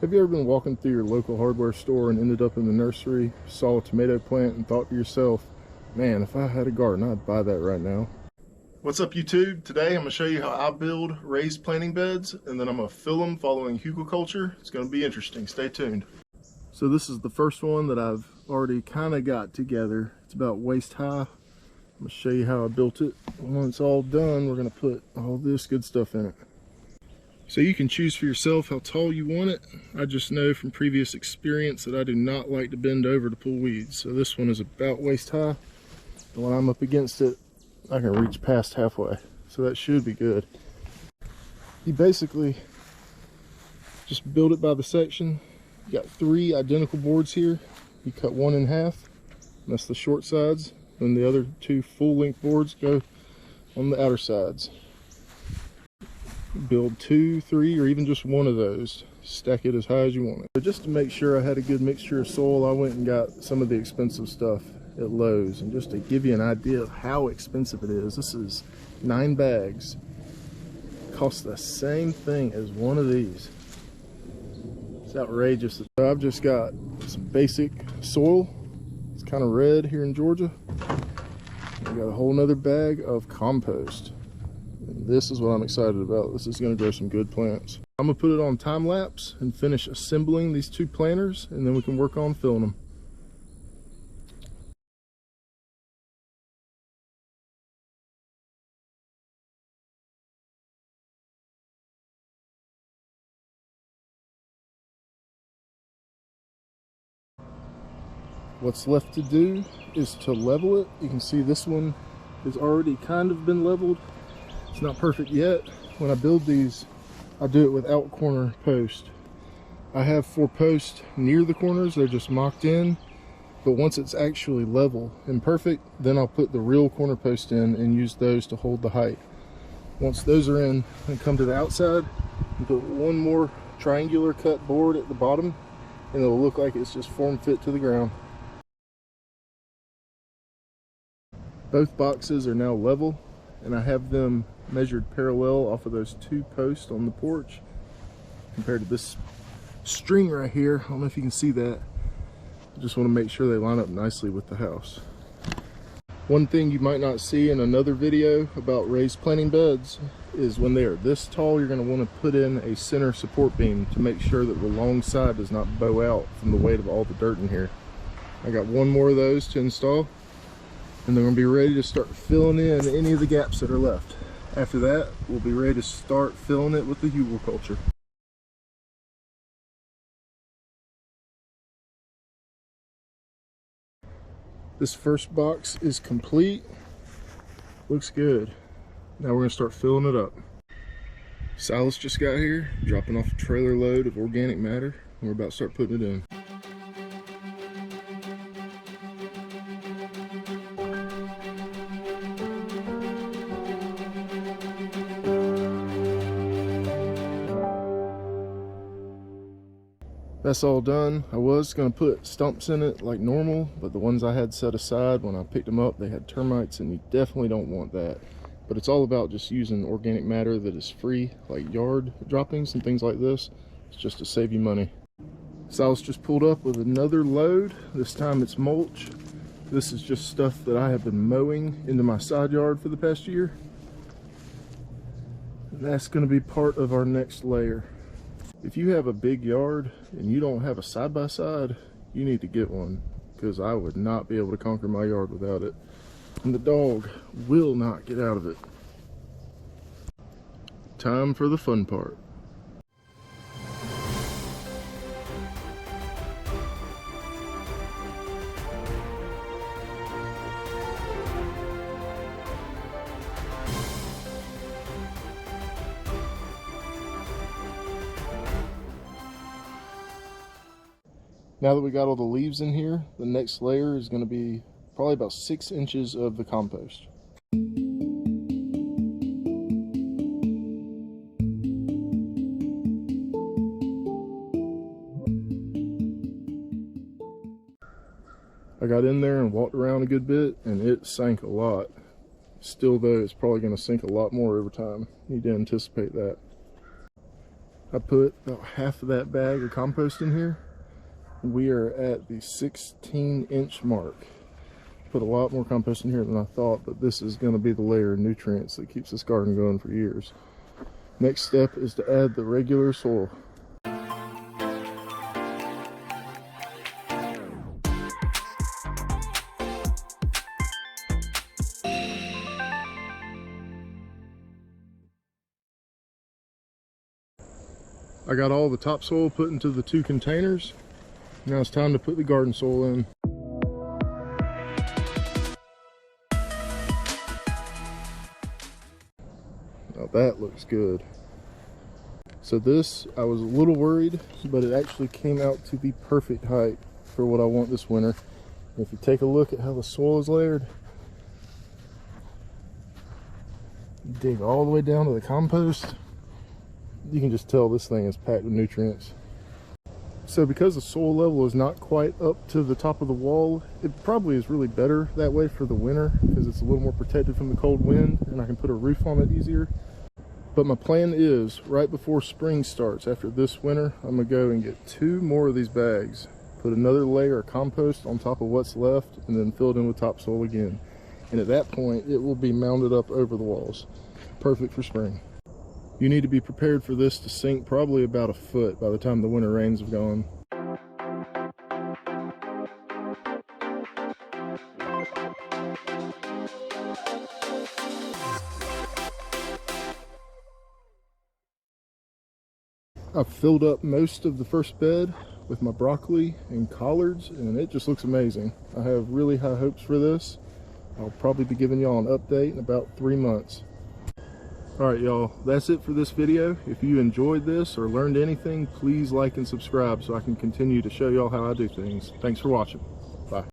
Have you ever been walking through your local hardware store and ended up in the nursery, saw a tomato plant, and thought to yourself, man, if I had a garden, I'd buy that right now? What's up, YouTube? Today I'm going to show you how I build raised planting beds, and then I'm going to fill them following Hugelkultur. It's going to be interesting. Stay tuned. So this is the first one that I've already kind of got together. It's about waist high. I'm going to show you how I built it. When it's all done, we're going to put all this good stuff in it. So you can choose for yourself how tall you want it. I just know from previous experience that I do not like to bend over to pull weeds. So this one is about waist high. And when I'm up against it, I can reach past halfway. So that should be good. You basically just build it by the section. You got 3 identical boards here. You cut one in half, and that's the short sides. And the other 2 full length boards go on the outer sides. Build 2, 3, or even just one of those. Stack it as high as you want it. So just to make sure I had a good mixture of soil, I went and got some of the expensive stuff at Lowe's. And just to give you an idea of how expensive it is, this is 9 bags. Costs the same thing as one of these. It's outrageous. So I've just got some basic soil. It's kind of red here in Georgia. I got a whole nother bag of compost. This is what I'm excited about. This is going to grow some good plants. I'm going to put it on time lapse and finish assembling these 2 planters, and then we can work on filling them. What's left to do is to level it. You can see this one has already kind of been leveled. It's not perfect yet. When I build these, I do it without corner post. I have 4 posts near the corners. They're just mocked in. But once it's actually level and perfect, then I'll put the real corner post in and use those to hold the height. Once those are in, I come to the outside and put one more triangular cut board at the bottom, and it'll look like it's just form fit to the ground. Both boxes are now level, and I have them measured parallel off of those 2 posts on the porch compared to this string right here. I don't know if you can see that. I just want to make sure they line up nicely with the house. One thing you might not see in another video about raised planting beds is when they are this tall, you're going to want to put in a center support beam to make sure that the long side does not bow out from the weight of all the dirt in here. I got one more of those to install, and they're going to be ready to start filling in any of the gaps that are left. After that, we'll be ready to start filling it with the Hugelkultur. This first box is complete. Looks good. Now we're going to start filling it up. Silas just got here, dropping off a trailer load of organic matter, and we're about to start putting it in. That's all done. I was going to put stumps in it like normal, but the ones I had set aside when I picked them up, they had termites, and you definitely don't want that. But it's all about just using organic matter that is free, like yard droppings and things like this. It's just to save you money. Silas just pulled up with another load. This time it's mulch. This is just stuff that I have been mowing into my side yard for the past year. And that's going to be part of our next layer. If you have a big yard and you don't have a side-by-side, you need to get one, because I would not be able to conquer my yard without it. And the dog will not get out of it. Time for the fun part. Now that we got all the leaves in here, the next layer is going to be probably about 6 inches of the compost. I got in there and walked around a good bit, and it sank a lot. Still though, it's probably going to sink a lot more over time. Need to anticipate that. I put about half of that bag of compost in here. We are at the 16-inch mark. Put a lot more compost in here than I thought, but this is going to be the layer of nutrients that keeps this garden going for years. Next step is to add the regular soil. I got all the topsoil put into the 2 containers. Now it's time to put the garden soil in. Now that looks good. So this, I was a little worried, but it actually came out to the perfect height for what I want this winter. If you take a look at how the soil is layered, dig all the way down to the compost, you can just tell this thing is packed with nutrients. So because the soil level is not quite up to the top of the wall, it probably is really better that way for the winter because it's a little more protected from the cold wind and I can put a roof on it easier. But my plan is right before spring starts, after this winter, I'm gonna go and get 2 more of these bags, put another layer of compost on top of what's left, and then fill it in with topsoil again. And at that point, it will be mounded up over the walls. Perfect for spring. You need to be prepared for this to sink probably about a foot by the time the winter rains have gone. I've filled up most of the first bed with my broccoli and collards, and it just looks amazing. I have really high hopes for this. I'll probably be giving y'all an update in about 3 months. Alright y'all, that's it for this video. If you enjoyed this or learned anything, please like and subscribe so I can continue to show y'all how I do things. Thanks for watching. Bye.